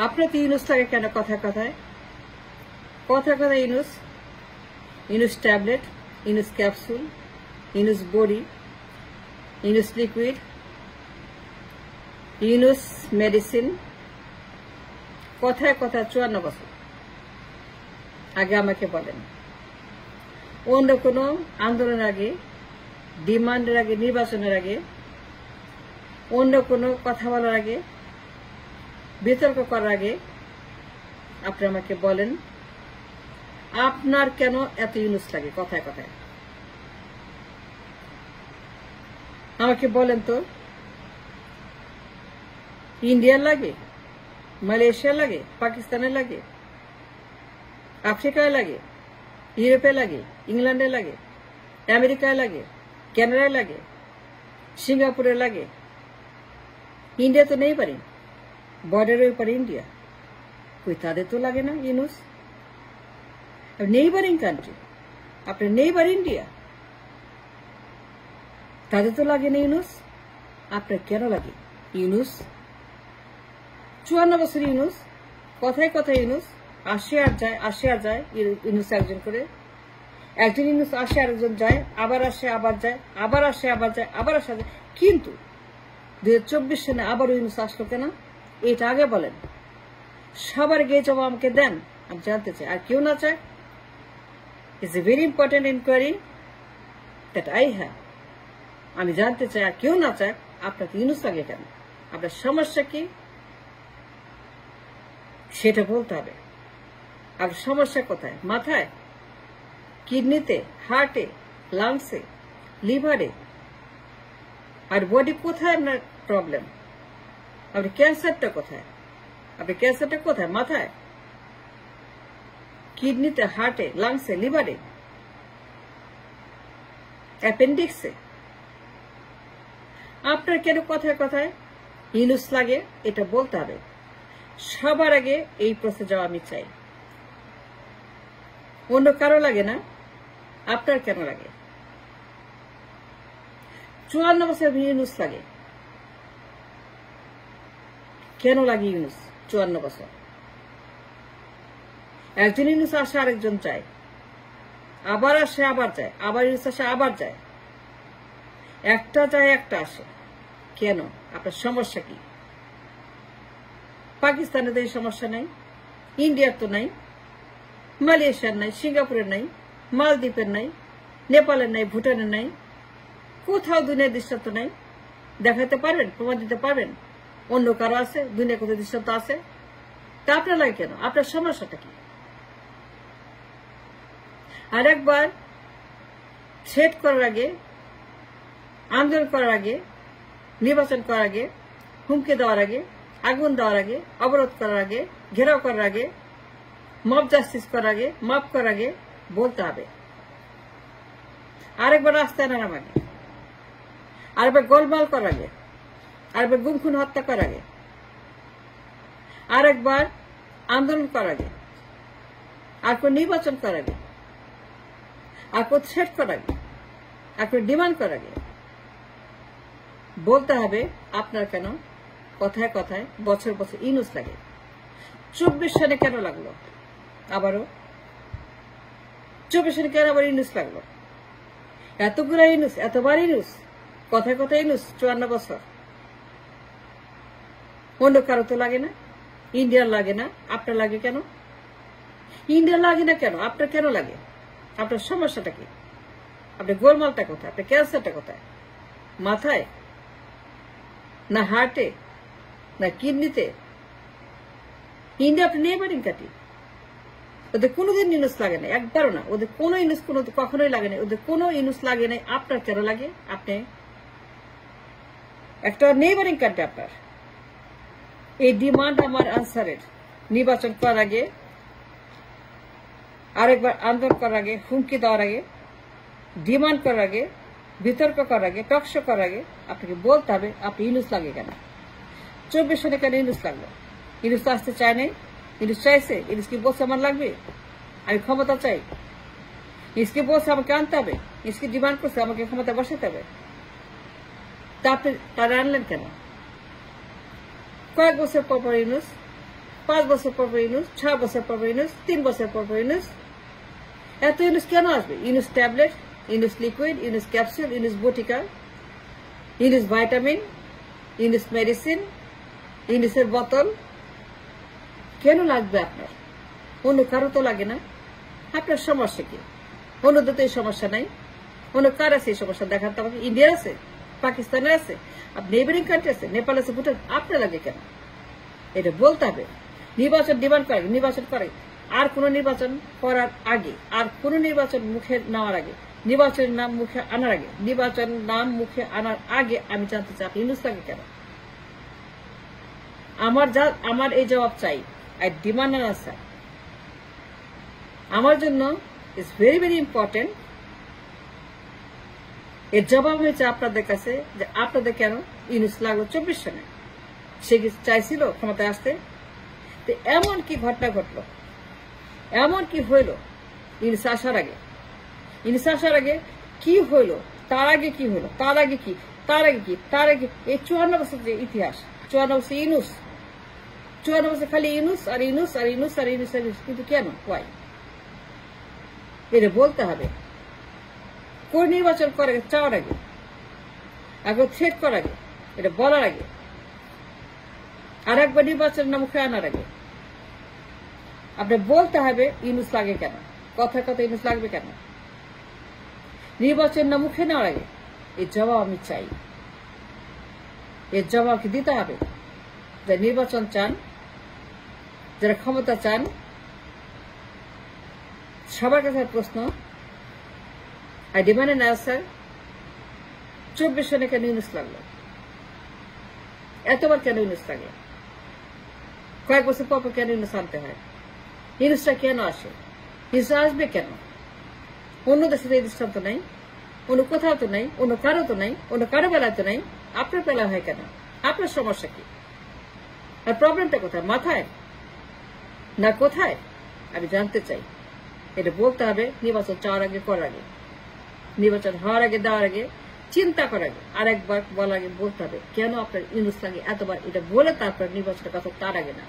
আপনার তো ইউনুস লাগে কেন কথায় কথায় ইউনুস ট্যাবলেট, ইউনুস ক্যাপসুল, ইউনুস বড়ি, ইউনুস লিকুইড, ইউনুস মেডিসিন, কথায় কথায় 54 বছর আগে আমাকে বলেন অন্য কোনো আন্দোলনের আগে, ডিমান্ডের আগে, নির্বাচনের আগে, অন্য কোনো কথা বলার আগে, বিতর্ক করার আগে আপনি আমাকে বলেন আপনার কেন এত ইউনুস লাগে কথায় কথায়? আমাকে বলেন তো, ইন্ডিয়ার লাগে, মালয়েশিয়া লাগে, পাকিস্তানে লাগে, আফ্রিকায় লাগে, ইউরোপে লাগে, ইংল্যান্ডে লাগে, আমেরিকায় লাগে, কানাডায় লাগে, সিঙ্গাপুরে লাগে, ইন্ডিয়া তো নেই পারি, বর্ডারের উপরে ইন্ডিয়া, কই তাদের তো লাগে না ইউনুস? নেইবারিং কান্ট্রি, আপনার নেইবার ইন্ডিয়া, তাদের তো লাগে না ইউনুস, আপনার কেন লাগে ইউনুস? 54 বছর ইউনুস, কথায় কথায় ইউনুস, আসে আর যায় ইউনুস একজন করে, একজন ইউনুস আসে আরেকজন যায়, আবার আসে আবার যায়, আবার আসে আবার যায়, আবার আসে যায়। কিন্তু 2024 সালে আবারও ইউনুস আসলো কেন এটা আগে বলেন, সবার গিয়ে জবাব আমাকে দেন, আমি জানতে চাই। আর কেউ না চায়, it's a very important inquiry that I have, আমি জানতে চাই। আর কেউ না চায় আপনাকে ইউনুস লাগে কেন, আপনার সমস্যা কি সেটা বলতে হবে। আর সমস্যা কোথায়? মাথায়, কিডনিতে, হার্টে, লাংসে, লিভারে, আর বডি কোথায় আপনার প্রবলেম? আপনি ক্যান্সারটা কোথায়? মাথায়, কিডনিতে, হার্টে, লাংসে, লিভারে, অ্যাপেন্ডিক্সে। আপনার কেন কথায় কথায় ইউনুস লাগে এটা বলতে হবে। সবার আগে এই প্রশ্নের জবাব আমি চাই। অন্য কারো লাগে না, আপনার কেন লাগে? 54 বছর ইউনুস লাগে কেন লাগে? ইউনুস 54 বছর, একজন ইউনুস আসে আরেকজন যায়, আবার আসে আবার যায়, আবার ইউনুস আসে আবার যায়, একটা যায় একটা আসে। কেন? আপনার সমস্যা কি? পাকিস্তানে তো এই সমস্যা নাই, ইন্ডিয়ার তো নাই, মালয়েশিয়ার নাই, সিঙ্গাপুরের নাই, মালদ্বীপের নাই, নেপালের নাই, ভুটানের নাই, কোথাও দুনিয়ার দৃষ্টান্ত নাই। দেখাতে পারবেন? প্রমাণ দিতে পারবেন অন্য কারো আছে? দুনিয়ার কোথাও দৃষ্টান্ত আছে? তা আপনার লাগে কেন? আপনার সমস্যাটা কি? আর একবার সেট করার আগে, আন্দোলন করার আগে, নির্বাচন করার আগে, হুমকি দেওয়ার আগে, আগুন দেওয়ার আগে, অবরোধ করার আগে, ঘেরাও করার আগে, মব জাস্টিস করার আগে, মাফ করার আগে বলতে হবে। আরেকবার রাস্তায় নামার আগে, আরেকবার গোলমাল করার আগে, আরেকবার গুম খুন হত্যা করার আগে, আরেকবার আন্দোলন করার আগে, আর কোন নির্বাচন করার আগে, আর কোন থ্রেট করার আগে, আর কোন ডিমান্ড করার আগে বলতে হবে আপনার কেন কথায় কথায় বছর বছর ইউনুস লাগে। 24 সালে কেন লাগলো? আবারও 24 সালে কেন আবার ইউনুস লাগলো? এতগুলো ইউনুস, এতবার ইউনুস, কথায় কথায় ইউনুস 54 বছর। অন্য কারো তো লাগে না, ইন্ডিয়ার লাগে না, আপনার লাগে কেন? ইন্ডিয়ার লাগে না কেন? আপনার কেন লাগে? আপনার সমস্যাটা কি? আপনার গোলমালটা কোথায়? আপনার ক্যান্সারটা কোথায়? মাথায়, না হার্টে, না কিডনিতে? ইন্ডিয়া আপনি নিয়ে পারেন কাটি, ওদের কোনোদিন ইউনুস লাগে না, একবারও না। ওদের কোনো ইউনুস কখনোই লাগে না, ওদের কোনো ইউনুস লাগে নাই। আপনার কেন লাগে? আপনি একটা নেইবারিং কান্ট্রি, আপনার এই ডিমান্ড আমার আনসারের। নির্বাচন করার আগে, আরেকবার আন্দোলন করার আগে, হুমকি দেওয়ার আগে, ডিমান্ড করার আগে, বিতর্ক করার আগে, টকশো করার আগে আপনাকে বলতে হবে আপনি ইউনুস লাগে কেন। 24 সালে কেন ইউনুস লাগলো? ইউনুস তো আসতে চায় নাই, ইউনুস চাইছে। ইউনুস কি বলছে আমার লাগবে? আমি ক্ষমতা চাই। ইউনুস কি বলছে আমাকে আনতে হবে? ইউনুস কি ডিমান্ড করছে আমাকে ক্ষমতা বসাতে হবে? তা আপনি তারা আনলেন কেন? কয়েক বছর পর পর ইউনুস 5 বছর পর ইউনুস, 6 বছর পর ইউনুস, 3 বছর পর ইউনুস। এত ইউনুস কেন আসবে? Yunus tablet, Yunus liquid, Yunus capsule, Yunus বটিকা, ইউনুস ভাইটামিন, ইউনুস মেডিসিন, ইউনুসের বোতল কেন লাগবে আপনার? অন্য কারো তো লাগে না। আপনার সমস্যা কি? অন্যদের তো এই সমস্যা নাই। অন্য কার আছে এই সমস্যা? দেখান তো আমাকে। ইন্ডিয়ার আছে, পাকিস্তানের আছে, নেইবারিং কান্ট্রি আছে, নেপাল আছে, ভুটান। আপনার লাগে কেন? এটা বলতে হবে। নির্বাচন ডিমান্ড করে, নির্বাচন করে। আর কোন নির্বাচন করার আগে, আর কোন নির্বাচন মুখে নেওয়ার আগে, নির্বাচনের নাম মুখে আনার আগে, নির্বাচন নাম মুখে আনার আগে আমি জানতে চাই আপনি ইউনুস লাগে কেন? আমার এই জবাব চাই। I demand an answer. আমার জন্য ইটস ভেরি ভেরি ইম্পর্টেন্ট। এর জবাব হয়েছে আপনাদের কাছে যে আপনাদের কেন ইউনুস লাগলো 24 সনে। সে কি চাইছিল ক্ষমতায় আসতে? তো এমন কি ঘটনা ঘটলো, এমন কি হইল ইউনুস আসার আগে? ইউনুস আসার আগে কি হইল? তার আগে কি হইল? তার আগে কি? তার আগে কি? তার আগে এই 54 বছর যে ইতিহাস, 54 বছর ইউনুস, 54 বছর খালি ইউনুস আর ইউনুস আর ইউনুস আর ইউনুস আর ইউনুস। কিন্তু কেন? ওয়াই? এটা বলতে হবে। কোন নির্বাচন করে চাওয়ার আগে, আগে থ্রেট করার আগে, এটা বলার আগে, আর একবার নির্বাচন না মুখে আনার আগে আপনার বলতে হবে ইউনুস লাগে কেন? কথা কথা ইউনুস লাগবে কেন? নির্বাচন না মুখে নেওয়ার আগে এর জবাব আমি চাই। এর জবাবকে দিতে হবে। যারা নির্বাচন চান, যারা ক্ষমতা চান, সবার কাছে প্রশ্ন, আই ডিমান্ড অ্যান আনসার। 24 সনে কেন ইউনুস লাগলো? এতবার কেন ইউনুস লাগে? কয়েক বছর পর কেন ইউনুস আনতে হয়? ইউনুসটা কেন আসে? ইউনুস আসবে কেন? অন্য দেশে এই দৃষ্টান্ত নাই, অন্য কোথাও তো নাই, অন্য কারো তো নাই, অন্য কারো বেলায় তো নাই। আপনার বেলা হয় কেন? আপনার সমস্যা কি? আর প্রবলেমটা কোথায়? মাথায় না কোথায়? আমি জানতে চাই। এটা বলতে হবে নির্বাচন চাওয়ার আগে, করার আগে, নির্বাচন হওয়ার আগে, দেওয়ার আগে, চিন্তা করার আগে, আর একবার বলার আগে বলতে হবে কেন আপনার ইউনুস লাগে এতবার। এটা বলে তারপর নির্বাচনের কথা, তার আগে না।